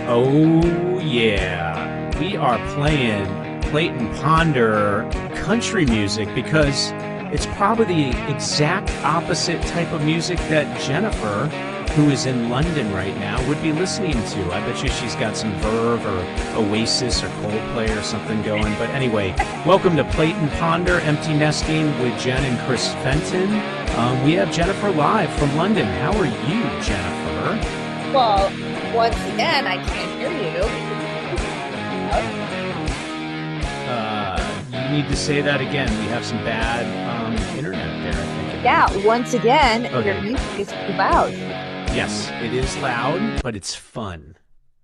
Oh, yeah. We are playing Clayton Ponder country music because it's probably the exact opposite type of music that Jennifer, who is in London right now, would be listening to. I bet you she's got some Verve or Oasis or Coldplay or something going. But anyway, welcome to Clayton Ponder, Empty Nesting with Jen and Chris Fenton. We have Jennifer live from London. How are you, Jennifer? Well, once again, I can't hear you. You need to say that again. We have some bad internet there, I think. Yeah, once again, Okay. your music is too loud. Yes, it is loud, but it's fun.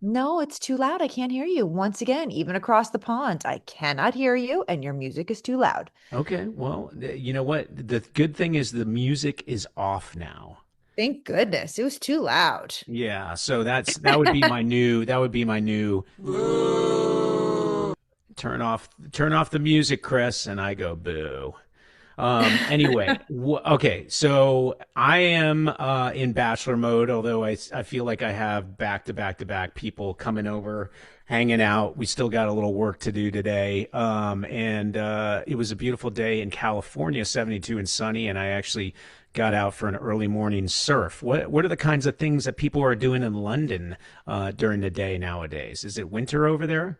No, it's too loud. I can't hear you. Once again, even across the pond, I cannot hear you, and your music is too loud. Okay, well, you know what? The good thing is the music is off now. Thank goodness. It was too loud. Yeah, so that would be my new turn off the music, Chris, and I go boo. Anyway, okay, so I am in bachelor mode, although I feel like I have back to back to back people coming over, hanging out. We still got a little work to do today. And it was a beautiful day in California, 72 and sunny, and I actually got out for an early morning surf. What are the kinds of things that people are doing in London during the day nowadays? Is it winter over there?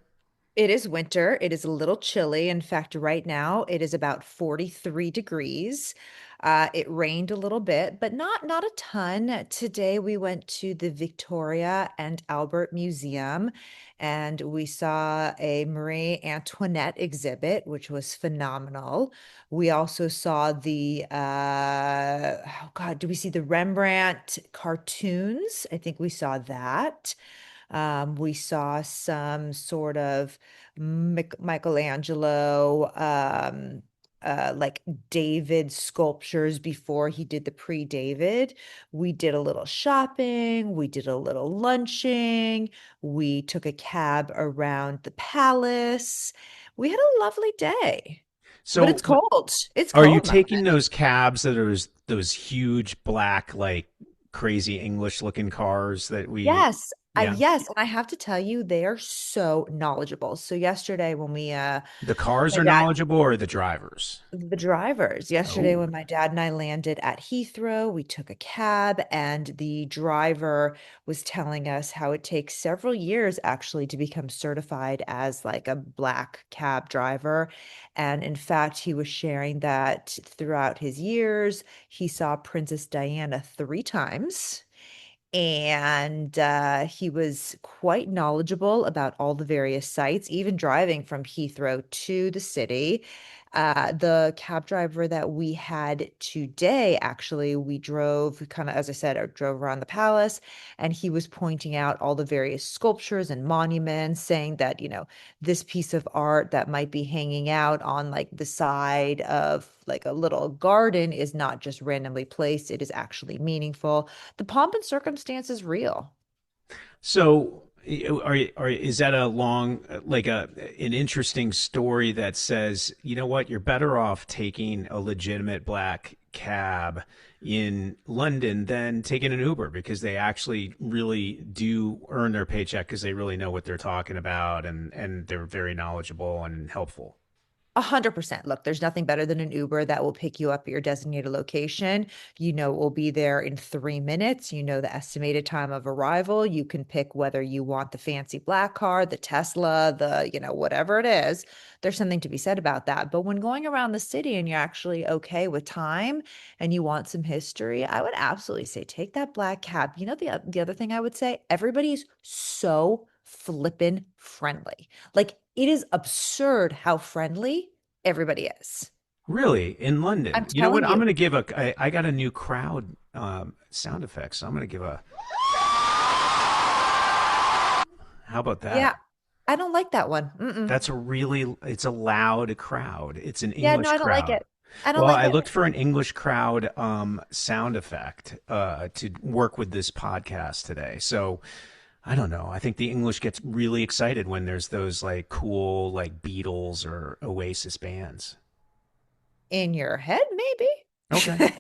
It is winter. It is a little chilly. In fact, right now it is about 43 degrees. It rained a little bit, but not a ton. Today we went to the Victoria and Albert Museum and we saw a Marie Antoinette exhibit, which was phenomenal. We also saw the oh God, do we see the Rembrandt cartoons? I think we saw that. We saw some sort of Michelangelo, like David sculptures before he did the pre-David. We did a little shopping, we did a little lunching, we took a cab around the palace. We had a lovely day, but So, it's cold. It's are you cold, taking those cabs that are those huge black, like crazy English looking cars that we, Yes, yeah, yes, and I have to tell you, they are so knowledgeable. So yesterday when the cars my are dad, knowledgeable or the drivers? the drivers, yesterday Oh, when my dad and I landed at Heathrow, we took a cab and the driver was telling us how it takes several years actually to become certified as like a black cab driver. And in fact, he was sharing that throughout his years, he saw Princess Diana 3 times and he was quite knowledgeable about all the various sites, even driving from Heathrow to the city. The cab driver that we had today, actually, we drove kind of, as I said, I drove around the palace, and he was pointing out all the various sculptures and monuments, saying that, this piece of art that might be hanging out on like the side of like a little garden is not just randomly placed, it is actually meaningful. The pomp and circumstance is real. so is that a long, like an interesting story that says, you know what, you're better off taking a legitimate black cab in London than taking an Uber because they actually really do earn their paycheck because they really know what they're talking about and they're very knowledgeable and helpful. 100%. Look, there's nothing better than an Uber that will pick you up at your designated location. You know, it will be there in 3 minutes. You know the estimated time of arrival. You can pick whether you want the fancy black car, the Tesla, whatever it is. There's something to be said about that. But when going around the city and you're actually okay with time and you want some history, I would absolutely say take that black cab. The other thing I would say, everybody's so flippin' friendly. Like it is absurd how friendly everybody is. Really, in I'm London. You know what? telling I'm you. going to give I got a new crowd sound effect, so I'm going to give a, how about Yeah, that? I don't like that one. Mm-mm. It's a loud crowd. It's an Yeah, no, English I don't like crowd. it. I don't Well, like I it. looked for an English crowd sound effect to work with this podcast today. So I don't know. I think the English gets really excited when there's those like cool like Beatles or Oasis bands. In your head, maybe. Okay.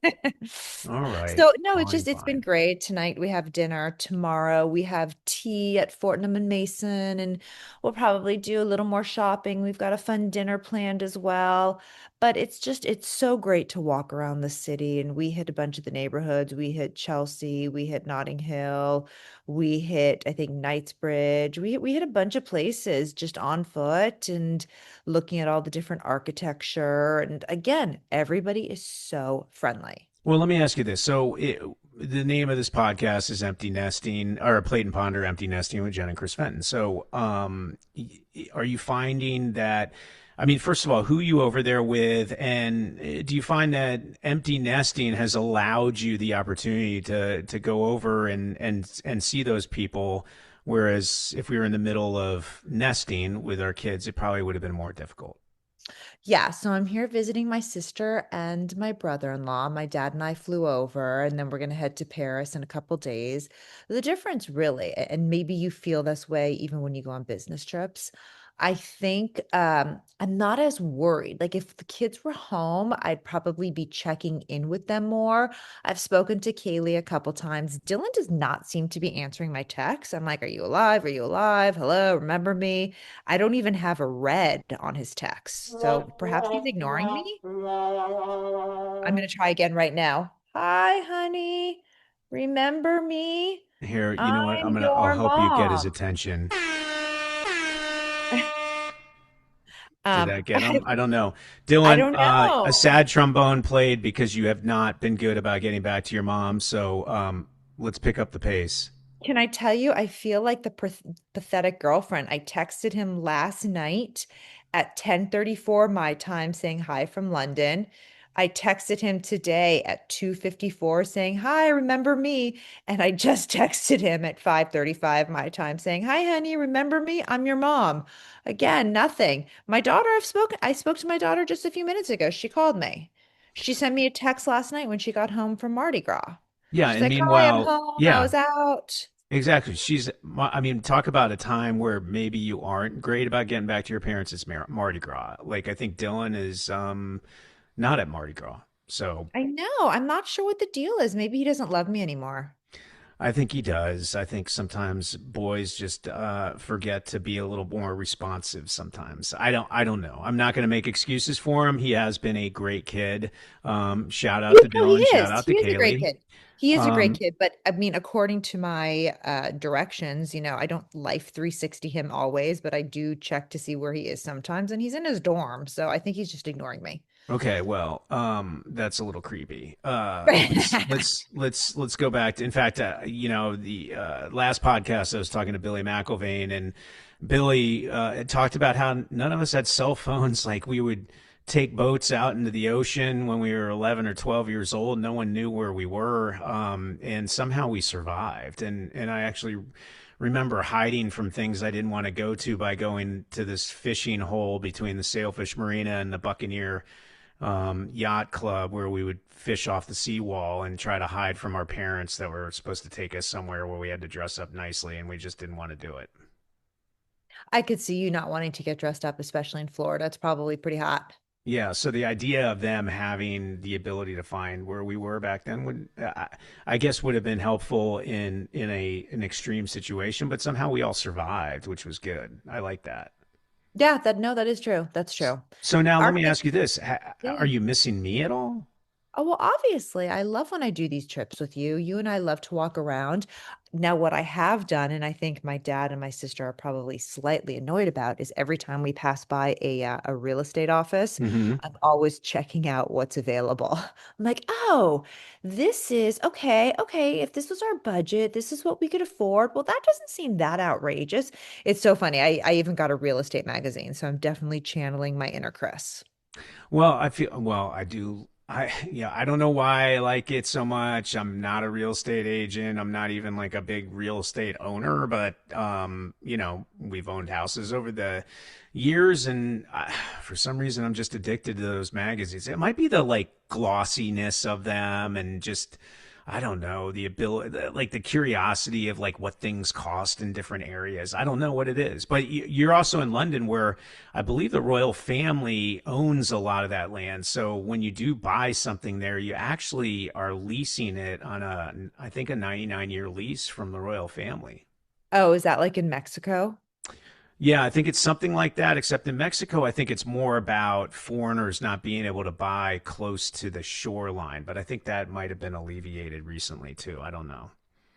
All right. So no, Fine, it's been fine. great. Tonight we have dinner. Tomorrow we have tea at Fortnum and Mason, and we'll probably do a little more shopping. We've got a fun dinner planned as well. But it's so great to walk around the city, and we hit a bunch of the neighborhoods. We hit Chelsea, we hit Notting Hill, we hit, I think, Knightsbridge. We hit a bunch of places just on foot and looking at all the different architecture. And again, everybody is so friendly. Well, let me ask you this. The name of this podcast is Empty Nesting, or Plate and Ponder Empty Nesting with Jen and Chris Fenton. Are you finding that, I mean, first of all, who are you over there with? And do you find that empty nesting has allowed you the opportunity to go over and see those people? Whereas if we were in the middle of nesting with our kids, it probably would have been more difficult. Yeah, so I'm here visiting my sister and my brother-in-law. My dad and I flew over, and then we're going to head to Paris in a couple days. The difference, really, and maybe you feel this way even when you go on business trips. I think I'm not as worried. Like if the kids were home, I'd probably be checking in with them more. I've spoken to Kaylee a couple times. Dylan does not seem to be answering my texts. I'm like, "Are you alive? Are you alive? Hello, remember me?" I don't even have a red on his text. So perhaps he's ignoring me. I'm going to try again right now. Hi, honey. Remember me? Here, you know what? I'm I'll your hope you get his mom. attention. Did that get I, him? I don't know. I Dylan, don't a know. sad trombone played because you have not been good about getting back to your mom. Let's pick up the pace. Can I tell you, I feel like the pathetic girlfriend. I texted him last night at 10:34 my time saying hi from London. I texted him today at 2:54 saying, "Hi, remember me?" And I just texted him at 5:35 my time saying, "Hi, honey, remember me? I'm your mom." Again, nothing. I spoke to my daughter just a few minutes ago. She called me. She sent me a text last night when she got home from Mardi Gras. Yeah, She's and like, "Hi, I'm meanwhile, home. I yeah, was out." exactly. I mean, talk about a time where maybe you aren't great about getting back to your parents. It's Mardi Gras. Like, I think Dylan is not at Mardi Gras. So I know. I'm not sure what the deal is. Maybe he doesn't love me anymore. I think he does. I think sometimes boys just forget to be a little more responsive. Sometimes I don't know. I'm not going to make excuses for him. He has been a great kid. Shout out Yeah, to no, he Dylan. Shout is. out to He is a great Kaylee. kid. He is a great Um, kid, but I mean, according to my directions, I don't life 360 him always, but I do check to see where he is sometimes, and he's in his dorm, so I think he's just ignoring me. okay, well, that's a little creepy. Let's go back to. In fact, the last podcast I was talking to Billy McIlvain, and Billy had talked about how none of us had cell phones. Like we would take boats out into the ocean when we were 11 or 12 years old. No one knew where we were, and somehow we survived. And I actually remember hiding from things I didn't want to go to by going to this fishing hole between the Sailfish Marina and the Buccaneer yacht club where we would fish off the seawall and try to hide from our parents that were supposed to take us somewhere where we had to dress up nicely, and we just didn't want to do it. I could see you not wanting to get dressed up, especially in Florida. It's probably pretty hot. Yeah, so the idea of them having the ability to find where we were back then I guess, would have been helpful in an extreme situation, but somehow we all survived, which was good. I like that. Yeah, that no, that is true. That's true. So now Our let me kid, ask you this: yeah. Are you missing me at all? Oh, well, obviously, I love when I do these trips with you. You and I love to walk around. Now, what I have done, and I think my dad and my sister are probably slightly annoyed about, is every time we pass by a real estate office, Hmm. I'm always checking out what's available. I'm like, oh, this is okay. Okay, if this was our budget, this is what we could afford. Well, that doesn't seem that outrageous. It's so funny. I even got a real estate magazine, so I'm definitely channeling my inner Chris. Well, I do. Yeah, I don't know why I like it so much. I'm not a real estate agent. I'm not even like a big real estate owner, but we've owned houses over the years, and for some reason I'm just addicted to those magazines. It might be the like glossiness of them and just I don't know, the ability, like the curiosity of like what things cost in different areas. I don't know what it is, but you're also in London where I believe the royal family owns a lot of that land. So when you do buy something there, you actually are leasing it on I think a 99-year lease from the royal family. Oh, is that like in Mexico? Yeah, I think it's something like that, except in Mexico, I think it's more about foreigners not being able to buy close to the shoreline. But I think that might have been alleviated recently too. I don't know.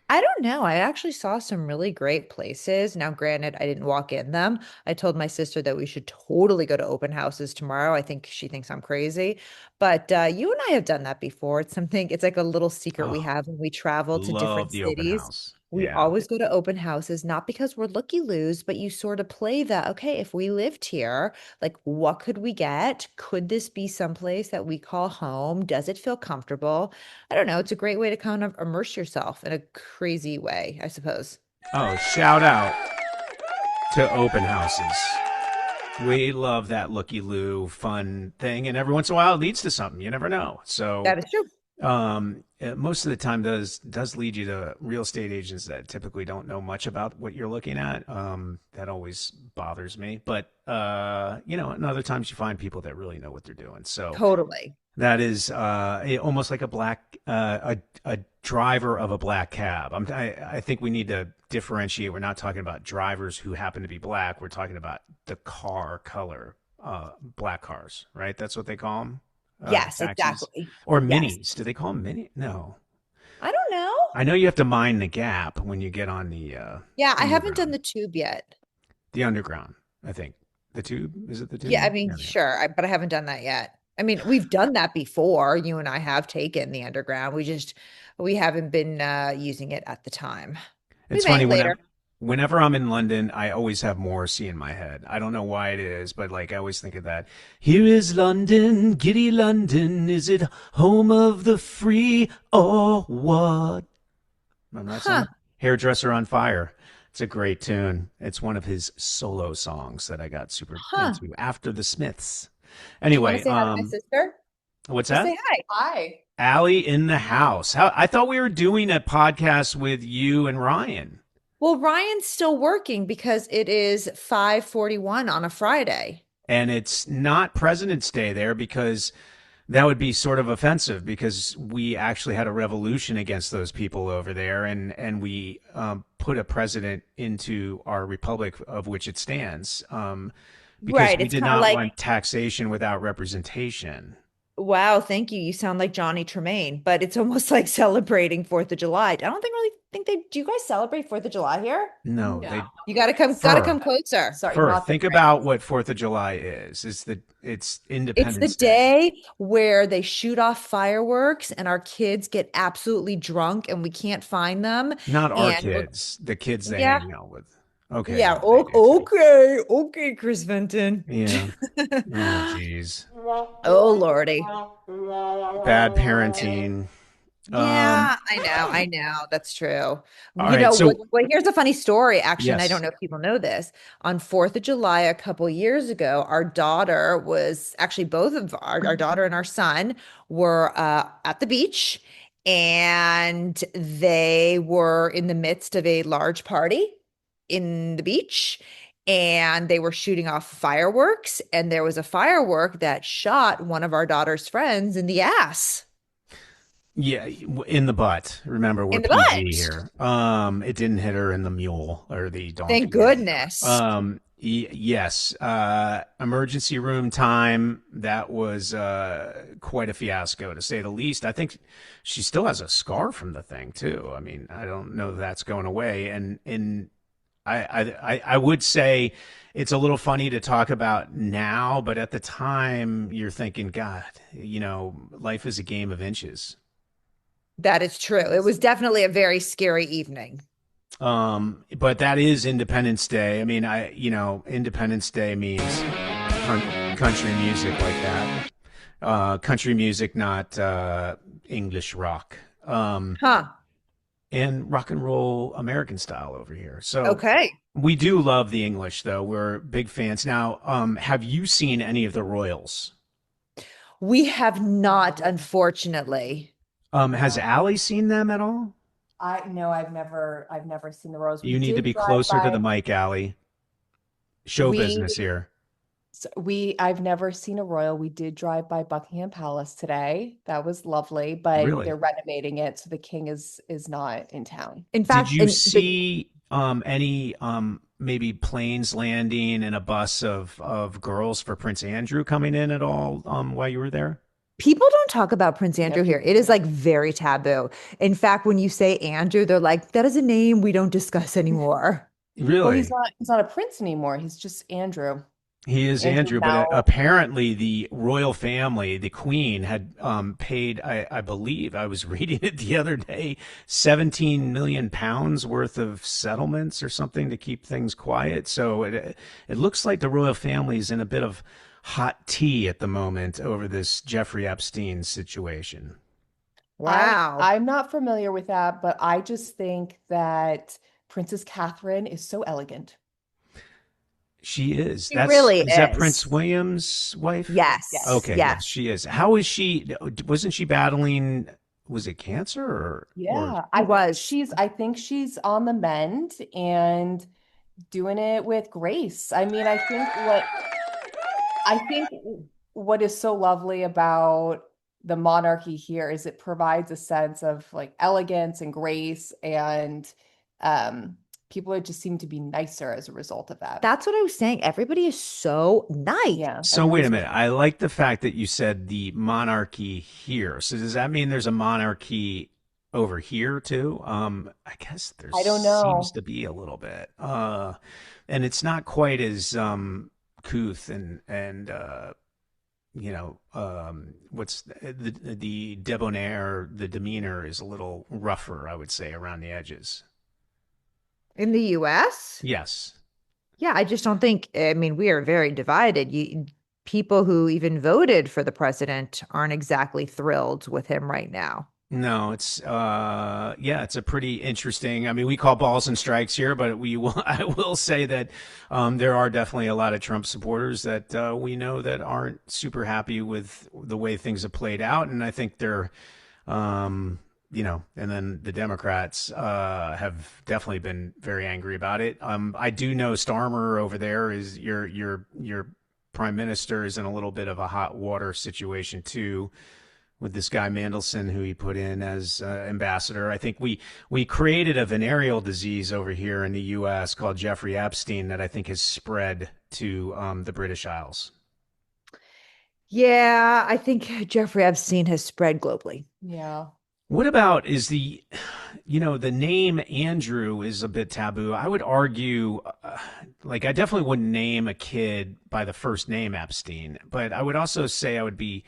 I don't know. I actually saw some really great places. Now, granted, I didn't walk in them. I told my sister that we should totally go to open houses tomorrow. I think she thinks I'm crazy. But you and I have done that before. It's something, it's like a little secret we Oh, have when we travel to love different the open cities. house. We Yeah. always go to open houses, not because we're looky-loos, but you sort of play that, okay, if we lived here, like what could we get? Could this be someplace that we call home? Does it feel comfortable? I don't know. It's a great way to kind of immerse yourself in a crazy way, I suppose. Oh, shout out to open houses. We love that looky loo fun thing, and every once in a while it leads to something. You never know. So That is true. most of the time does lead you to real estate agents that typically don't know much about what you're looking at. That always bothers me. But and other times you find people that really know what they're doing. So Totally. that is almost like a black a driver of a black cab. I think we need to differentiate. We're not talking about drivers who happen to be black. We're talking about the car color, black cars, right? That's what they call them, Yes, taxis exactly. or Yes. minis. Do they call them mini? No, I don't know. I know you have to mind the gap when you get on the Yeah, I haven't done underground. the tube yet. The underground, I think. The tube, is it the Yeah, I tube? mean, Yeah, yeah. sure, but I haven't done that yet. I mean, we've done that before. You and I have taken the underground. We haven't been using it at the time. We It's may funny later. whenever I'm in London, I always have Morrissey in my head. I don't know why it is, but like I always think of that. Here is London, giddy London. Is it home of the free or what? Remember that Huh. song? Hairdresser on Fire. It's a great tune. It's one of his solo songs that I got super Huh. into after the Smiths. Do you want to Anyway, say hi to my sister? what's Just that? say hi. Hi. Allie in the house. I thought we were doing a podcast with you and Ryan. Well, Ryan's still working because it is 5:41 on a Friday. And it's not President's Day there because that would be sort of offensive because we actually had a revolution against those people over there, and we put a president into our republic of which it stands, because Right. we It's did kind of not like, want taxation without representation. wow, thank you. You sound like Johnny Tremaine, but it's almost like celebrating 4th of July. I don't think really think they do. You guys celebrate 4th of July here? No, No. they You gotta come fur closer. Sorry, fur. not the Think Cranes. about what Fourth of July is. It's It's the Independence Day. day where they shoot off fireworks and our kids get absolutely drunk and we can't find them. Not our And we're, kids, the kids they yeah, hang out with. Okay, yeah. yeah, they do too. Okay, Chris Fenton. Yeah. Oh, geez. Oh, Lordy. Bad parenting. Um, Yeah, I know. That's true. all You right. know what? So, Here's a funny story, actually, and I don't yes. know if people know this. On 4th of July, a couple years ago, our daughter was actually both of our daughter and our son were at the beach, and they were in the midst of a large party in the beach, and they were shooting off fireworks, and there was a firework that shot one of our daughter's friends in the ass, Yeah, in the butt. Remember, we're in the PG butt. here. It didn't hit her in the mule or the Thank donkey or whatever. goodness. Yes. Emergency room time. That was quite a fiasco to say the least. I think she still has a scar from the thing too. I mean, I don't know if that's going away. And I would say it's a little funny to talk about now, but at the time you're thinking, God, life is a game of inches. That is true. It was definitely a very scary evening. But that is Independence Day. I mean, Independence Day means country music like that. Country music, not English rock. Huh. And rock and roll American style over here. So Okay. we do love the English, though. We're big fans. Now, have you seen any of the Royals? We have not, unfortunately. Has Allie seen them at all? I no, I've never seen the royals. We You need to did be drive closer to the by. mic, Allie. Show business We here. I've never seen a royal. We did drive by Buckingham Palace today. That was lovely, but Really? they're renovating it, so the king is not in town. In Did fact, you in the see any maybe planes landing and a bus of girls for Prince Andrew coming in at all while you were there? people don't talk about Prince Yeah, Andrew here. people It is do. like very taboo. In fact, when you say Andrew, they're like, that is a name we don't discuss anymore. Well, Really? he's not a prince anymore. He's just Andrew. He is Andrew Andrew, but Mel. apparently the royal family, the Queen, had paid, I believe, I was reading it the other day, 17 million pounds worth of settlements or something to keep things quiet. So it looks like the royal family is in a bit of hot tea at the moment over this Jeffrey Epstein situation. Wow. I'm not familiar with that, but I just think that Princess Catherine is so elegant. She is. She really Is that is. Prince William's wife? Yes. Yes. Okay, yes, Yes. she is. How is she? Wasn't she battling? Was it cancer or She was. I think she's on the mend and doing it with grace. I think what is so lovely about the monarchy here is it provides a sense of like elegance and grace, and um people just seem to be nicer as a result of that. That's what I was saying. Everybody is so nice. Yeah, So wait a everyone's minute. I like the fact that you said the monarchy here. So does that mean there's a monarchy over here too? I guess there I don't seems know. to be a little bit. And it's not quite as couth and what's the debonair, the demeanor is a little rougher, I would say, around the edges. In the US? Yes. Yeah, I just don't think, I mean, we are very divided. People who even voted for the president aren't exactly thrilled with him right now. No, it's yeah, it's a pretty interesting. I mean, we call balls and strikes here, but we will I will say that there are definitely a lot of Trump supporters that we know that aren't super happy with the way things have played out, and I think they're and then the Democrats have definitely been very angry about it. I do know Starmer over there is your prime minister is in a little bit of a hot water situation too with this guy Mandelson, who he put in as ambassador. I think we created a venereal disease over here in the U.S. called Jeffrey Epstein that I think has spread to the British Isles. Yeah, I think Jeffrey Epstein has spread globally. Yeah. What about is the name Andrew is a bit taboo. I would argue, like, I definitely wouldn't name a kid by the first name Epstein, but I would also say I would be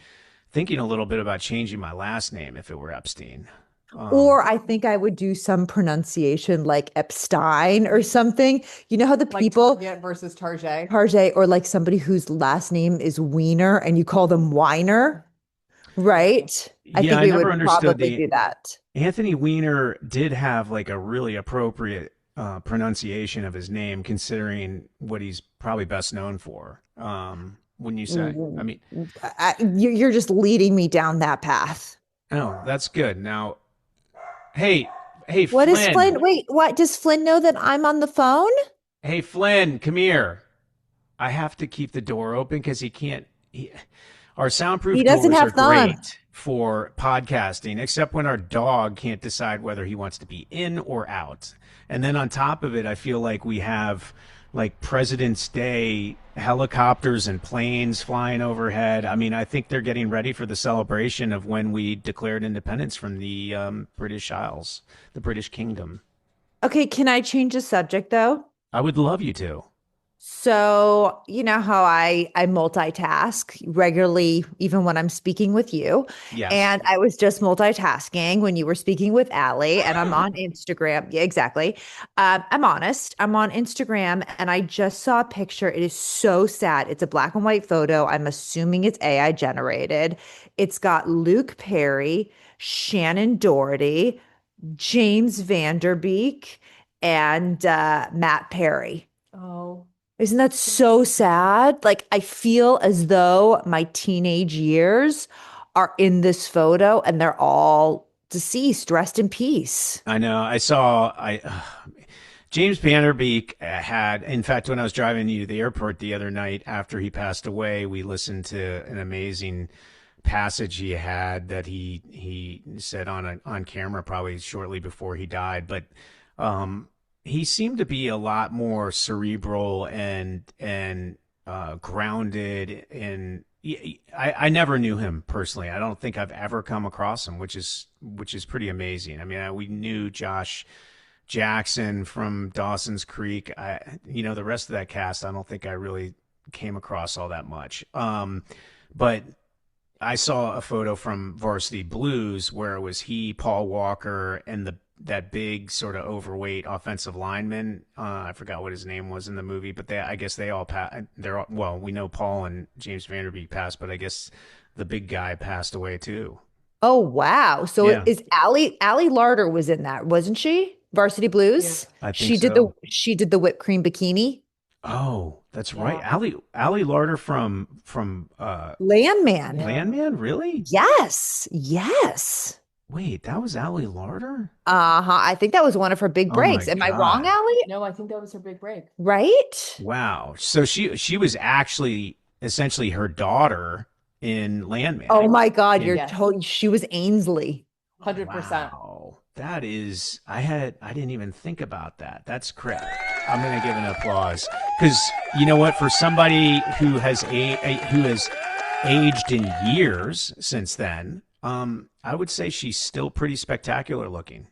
thinking a little bit about changing my last name if it were Epstein. Um, Or I think I would do some pronunciation like Epstein or something. You know how the Like people, Target versus Tarjay. Tarjay, or like somebody whose last name is Wiener and you call them Weiner, right? I yeah, think I we never would understood probably the do that. Anthony Weiner did have like a really appropriate pronunciation of his name, considering what he's probably best known for. Wouldn't you say? I mean, You're just leading me down that path. oh, that's good. Now, hey, hey, What is Flynn, Flynn? Wait, what? Does Flynn know that I'm on the phone? hey, Flynn, come here. I have to keep the door open because our He soundproof doesn't doors are have thumb. great for podcasting, except when our dog can't decide whether he wants to be in or out. And then on top of it, I feel like we have like President's Day helicopters and planes flying overhead. I mean, I think they're getting ready for the celebration of when we declared independence from the British Isles, the British Kingdom. Okay, can I change the subject though? I would love you to. So, you know how I multitask regularly, even when I'm speaking with you. Yes. And I was just multitasking when you were speaking with Allie, and I'm on Instagram. Yeah, exactly. I'm honest. I'm on Instagram, and I just saw a picture. It is so sad. It's a black and white photo. I'm assuming it's AI generated. It's got Luke Perry, Shannon Doherty, James Vanderbeek, and Matt Perry. Oh, Isn't that so sad? Like, I feel as though my teenage years are in this photo and they're all deceased. Rest in peace. I know. I saw. James Vanderbeek had, in fact, when I was driving you to the airport the other night after he passed away, we listened to an amazing passage he had that he said on camera probably shortly before he died. But he seemed to be a lot more cerebral and grounded. And I never knew him personally. I don't think I've ever come across him, which is pretty amazing. I mean, we knew Josh Jackson from Dawson's Creek. The rest of that cast, I don't think I really came across all that much. But I saw a photo from Varsity Blues where it was he, Paul Walker, and that big sort of overweight offensive lineman. I forgot what his name was in the movie, but I guess they all well, we know Paul and James Vanderbeek passed, but I guess the big guy passed away too. Oh, wow. So Yeah, is Allie Larder was in that, wasn't she? Varsity Yeah. Blues. I think so. She did the whipped cream bikini. Oh, that's right. Yeah. Ali Larter from Landman. Yeah. Landman, really? Yes. Yes. Wait, that was Ali Larter? Uh-huh. I think that was one of her big Oh my breaks. Am I wrong, God. Allie? No, I think that was her big break. Right? Wow. So she was actually essentially her daughter in Landman. Oh my God, In you're Yes. totally, she was Ainsley. 100%. Wow. That is I didn't even think about that. That's correct. I'm gonna give an applause. Because you know what? For somebody who has aged in years since then, I would say she's still pretty spectacular looking.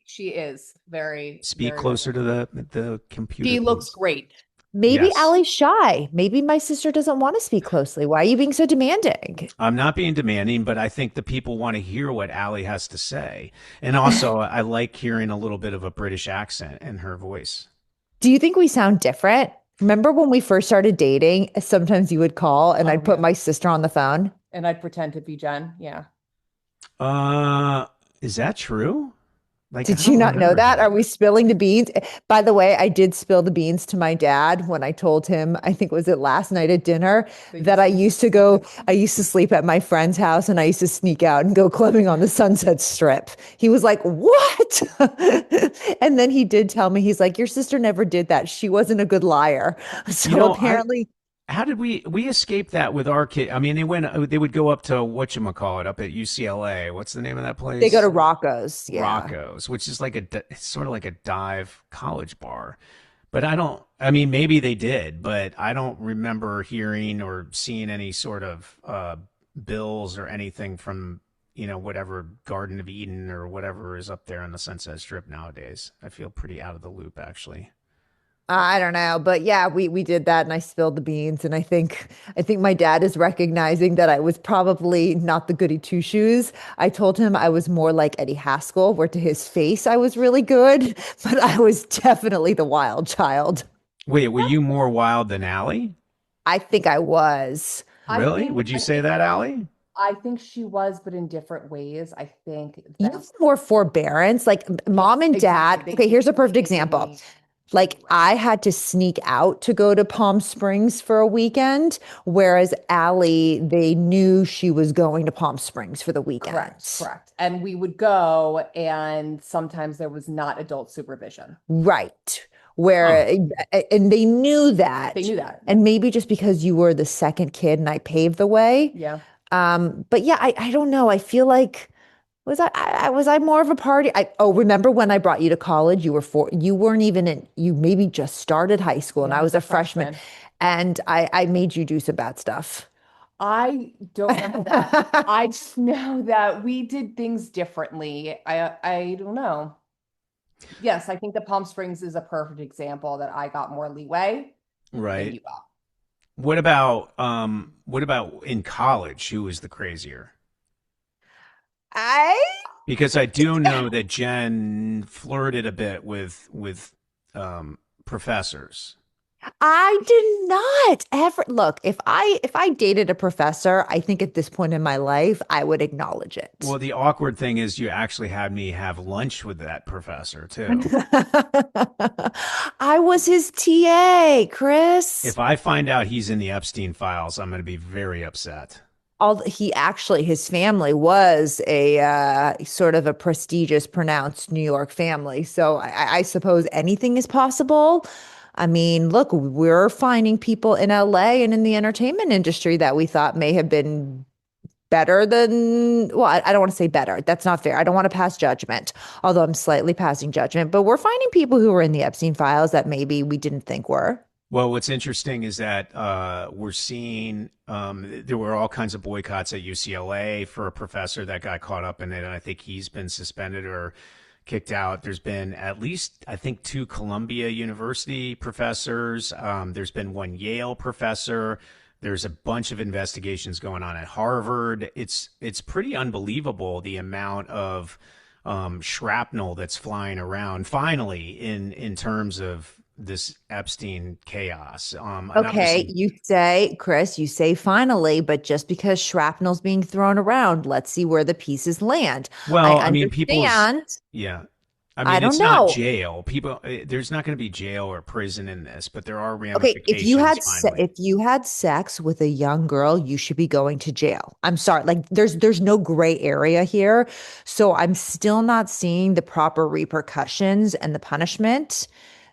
She is very, Speak very closer good. to the computer, She looks please. great. Maybe Yes. Allie's shy. Maybe my sister doesn't want to speak closely. Why are you being so demanding? I'm not being demanding, but I think the people want to hear what Allie has to say. And also, I like hearing a little bit of a British accent in her voice. Do you think we sound different? Remember when we first started dating, sometimes you would call and Oh, I'd put yeah. my sister on the phone. And I'd pretend to be Jen. Yeah. Uh, is that true? Like, I Did you don't not know remember that? Are that. we spilling the beans? By the way, I did spill the beans to my dad when I told him, I think was it last night at dinner, That you that sleep. I used to sleep at my friend's house and I used to sneak out and go clubbing on the Sunset Strip. He was like, "What?" And then he did tell me, he's like, "Your sister never did that. She wasn't a good liar." You So know, I apparently how did we escape that with our kid? I mean, they would go up to whatchamacallit up at UCLA. What's the name of that they go to place? Rocco's. Yeah. Rocco's, which is like it's sort of like a dive college bar. But I don't, I mean, maybe they did, but I don't remember hearing or seeing any sort of bills or anything from, whatever Garden of Eden or whatever is up there on the Sunset Strip nowadays. I feel pretty out of the loop, actually. I don't know, but yeah, we did that and I spilled the beans and I think my dad is recognizing that I was probably not the goody two shoes. I told him I was more like Eddie Haskell, where to his face I was really good, but I was definitely the wild child. Wait, were you more wild than Allie? I think I was. I Really? think Would you say that, Allie? I think she was, but in different ways. I think You that have more forbearance. Like mom yes, and dad. exactly. Okay, here's a perfect They give example. me Like right. I had to sneak out to go to Palm Springs for a weekend, whereas Allie, they knew she was going to Palm Springs for the Correct, weekend. correct. And we would go, and sometimes there was not adult supervision. Right. Huh. And they knew They that. knew that. And maybe just because you were the second kid and I paved the way. Yeah. But yeah, I don't know. I feel like was I more of a party? Remember when I brought you to college? You weren't even you maybe just started high school and Yeah, I I was was a a freshman freshman. and I made you do some bad stuff. I don't know that. I just know that we did things differently. I don't know. Yes, I think the Palm Springs is a perfect example that I got more leeway than Right. you got. What about in college? Who was the crazier? I Because I do know that Jen flirted a bit with professors. I did not ever look. If I dated a professor, I think at this point in my life, I would acknowledge it. Well, the awkward thing is you actually had me have lunch with that professor too. I was his TA, Chris. If I find out he's in the Epstein files, I'm going to be very upset. all he actually his family was a sort of a prestigious, pronounced New York family. So I suppose anything is possible. I mean, look, we're finding people in LA and in the entertainment industry that we thought may have been better than, well, I don't want to say better. That's not fair. I don't want to pass judgment, although I'm slightly passing judgment. But we're finding people who were in the Epstein files that maybe we didn't think were. Well, what's interesting is that we're seeing there were all kinds of boycotts at UCLA for a professor that got caught up in it, and I think he's been suspended or kicked out. There's been at least, I think, two Columbia University professors. There's been one Yale professor. There's a bunch of investigations going on at Harvard. It's pretty unbelievable the amount of shrapnel that's flying around. Finally, in terms of this Epstein chaos. And Okay, obviously, you say, Chris, you say finally, but just because shrapnel's being thrown around, let's see where the pieces land. I well, I mean, people's, understand. yeah. I I mean, don't it's not know. jail. People, there's not going to be jail or prison in this, but there are Okay, ramifications finally. if you had sex with a young girl, you should be going to jail. I'm sorry. Like there's no gray area here. So I'm still not seeing the proper repercussions and the punishment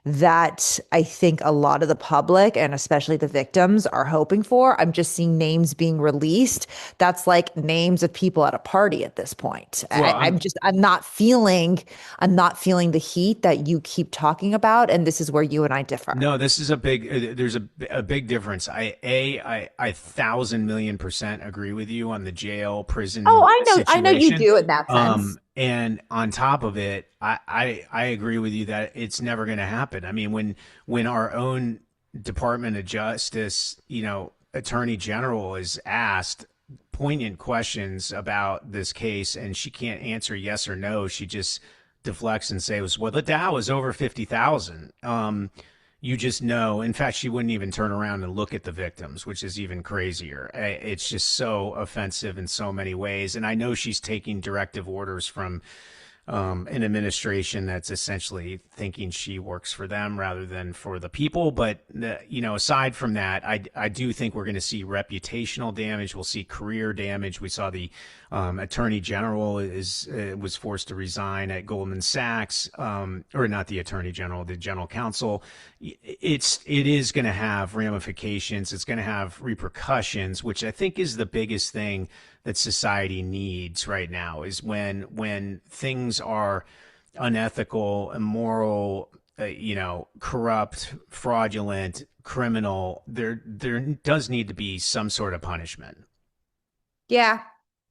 that I think a lot of the public and especially the victims are hoping for. I'm just seeing names being released. That's like names of people at a party at this point. Well, I'm not feeling the heat that you keep talking about, and this is where you and I differ. no, this is a big. There's a big difference. I 1,000,000,000% agree with you on the jail Oh, prison I know you situation. do in that sense. And on top of it, I agree with you that it's never going to happen. I mean, when our own Department of Justice, Attorney General is asked poignant questions about this case, and she can't answer yes or no. She just deflects and says, "Well, the Dow is over 50,000." You just know. In fact, she wouldn't even turn around and look at the victims, which is even crazier. It's just so offensive in so many ways. And I know she's taking directive orders from an administration that's essentially thinking she works for them rather than for the people. But aside from that, I do think we're going to see reputational damage. We'll see career damage. We saw the attorney general was forced to resign at Goldman Sachs, or not the attorney general, the general counsel. It is going to have ramifications. It's going to have repercussions, which I think is the biggest thing that society needs right now is when things are unethical, immoral, corrupt, fraudulent, criminal, there does need to be some sort of punishment. Yeah.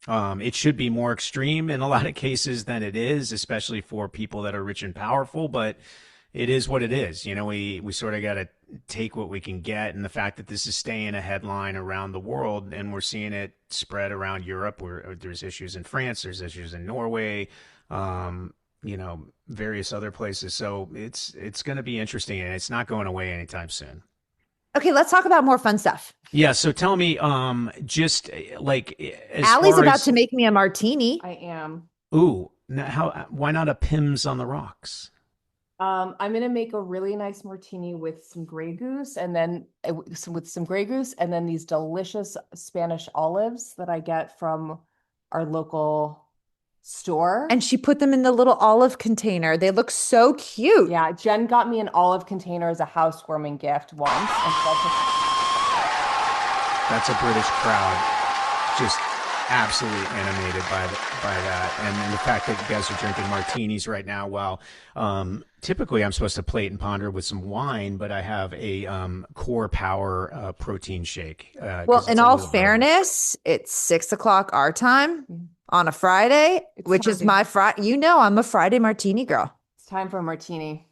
It should be more extreme in a lot of cases than it is, especially for people that are rich and powerful, but it is what it is. We sort of got to take what we can get. And the fact that this is staying a headline around the world and we're seeing it spread around Europe where there's issues in France, there's issues in Norway, various other places. So it's going to be interesting and it's not going away anytime soon. Okay, let's talk about more fun stuff. Yeah. So tell me, just like as Allie's far about as, to make me a martini. I am. ooh, why not a Pims on the rocks? I'm gonna make a really nice martini with some Grey Goose, and then with some Grey Goose, and then these delicious Spanish olives that I get from our local store. And she put them in the little olive container. They look so cute. Yeah, Jen got me an olive container as a housewarming gift once, and so That's a British crowd, just absolutely animated by that, and the fact that you guys are drinking martinis right now. While typically I'm supposed to plate and ponder with some wine, but I have a Core Power protein shake Well, because in it's a all little early. fairness, it's 6 o'clock our time on a Friday, it's which time is my Friday. You know, I'm a Friday martini girl. it's time for a martini.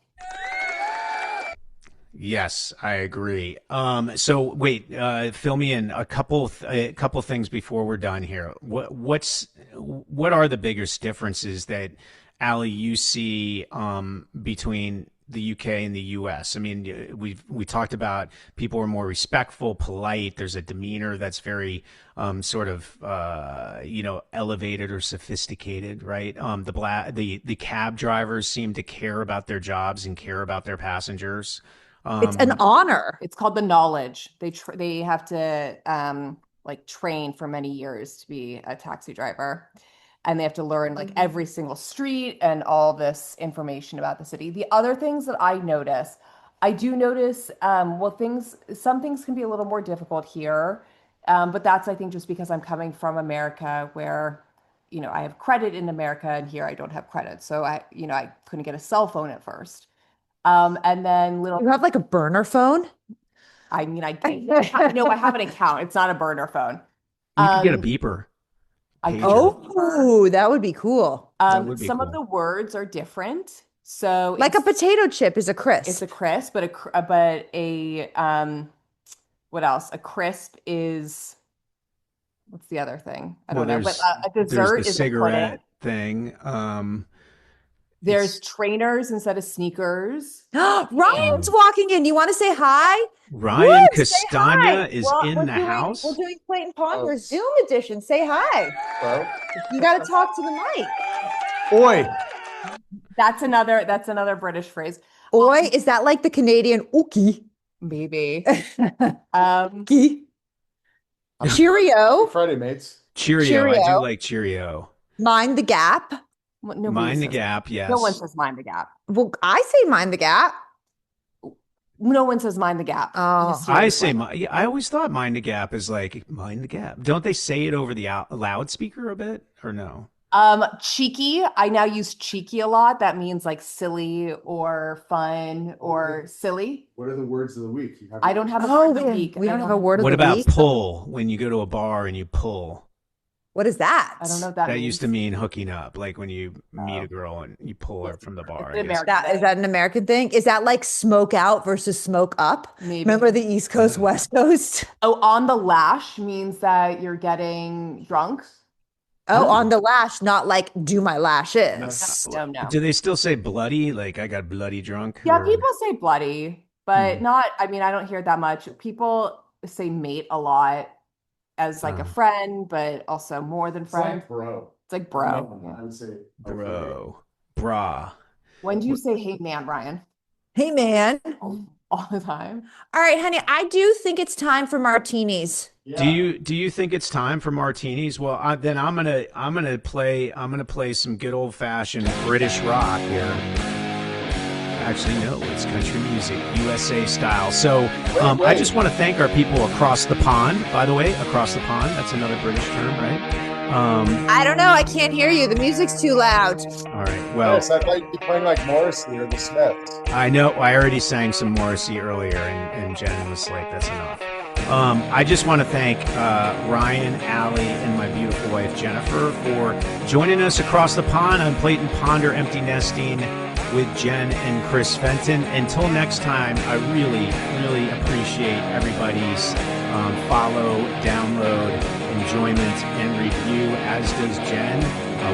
Yes, I agree. So wait, fill me in a couple things before we're done here. What are the biggest differences that Ali you see between the UK and the US? I mean, we talked about people are more respectful, polite. There's a demeanor that's very sort of elevated or sophisticated, right? The cab drivers seem to care about their jobs and care about their passengers. It's an honor. It's called the knowledge. They have to like train for many years to be a taxi driver. And they have to learn like every single street and all this information about the city. The other things that I do notice, well, some things can be a little more difficult here. But that's, I think, just because I'm coming from America where, I have credit in America and here I don't have credit. So I couldn't get a cell phone at first. And then You have like a burner phone? I mean, I have an account. It's not a burner phone. You could get a beeper. Oh, that would be cool. That would be Some cool. of the words are different. So Like a potato chip is a crisp. it's a crisp, but what else? A crisp is, what's the other thing? I don't know. But a dessert there's the is a pudding. cigarette thing. There's trainers instead of sneakers. Ryan's walking in. You want to say hi? Ryan Wood, say Castagna hi. is Well, in we're the doing- house. We're doing Clayton Ponder's Zoom edition. Say hi. Hello? You got to talk to the mic. Oi. That's another British phrase. Oi, is that like the Canadian ookie? Maybe. Ookie. Cheerio. Friday, mates. Cheerio. I do Cheerio. like Cheerio. Mind the gap. Nobody Mind the says- gap, yes. No one says mind the gap. Well, I say mind the gap. No one says mind the gap. Oh. I say I always thought mind the gap is like mind the gap. Don't they say it over the loudspeaker a bit or no? Cheeky. I now use cheeky a lot. That means like silly or fun or silly. What are the words of the week? I don't have a Oh, word of the week. we don't have a word of What the about week. pull when you go to a bar and you pull? What is that? I don't know what That that used to means. mean hooking up, like when you meet a girl and you pull her from the bar. It's I guess. American. Is that an American thing? Is that like smoke out versus smoke up? Maybe. Remember the East Coast, West Coast? Oh, on the lash means that you're getting drunk. Oh, on the lash, not like do my lashes. No. Do they still say bloody? Like I got bloody drunk? Yeah, or- people say bloody, but not, I mean, I don't hear it that much. People say mate a lot as like a friend, but also more than It's friend. like bro. It's like bro. I would say bro, bra. When do you say hey man, Ryan? Hey, man. All the time. All right, honey, I do think it's time for martinis. Yeah. Do you think it's time for martinis? Well, then I'm gonna play some good old fashioned British rock here. Actually, no, it's country music, USA style. So I just want to thank our people across the pond. By the way, across the pond, that's another British term, right? I don't know. I can't hear you. The music's too loud. All right. Well, Yes, I thought you'd be playing like Morrissey or the Smiths. I know I already sang some Morrissey earlier, and Jen was like, "That's enough." I just want to thank Ryan, Allie, and my beautiful wife Jennifer for joining us across the pond on Clayton Ponder Empty Nesting with Jen and Chris Fenton. Until next time, I really, really appreciate everybody's follow, download, enjoyment, and review, as does Jen.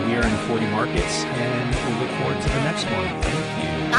We are in 40 markets, and we look forward to the next one. Thank you.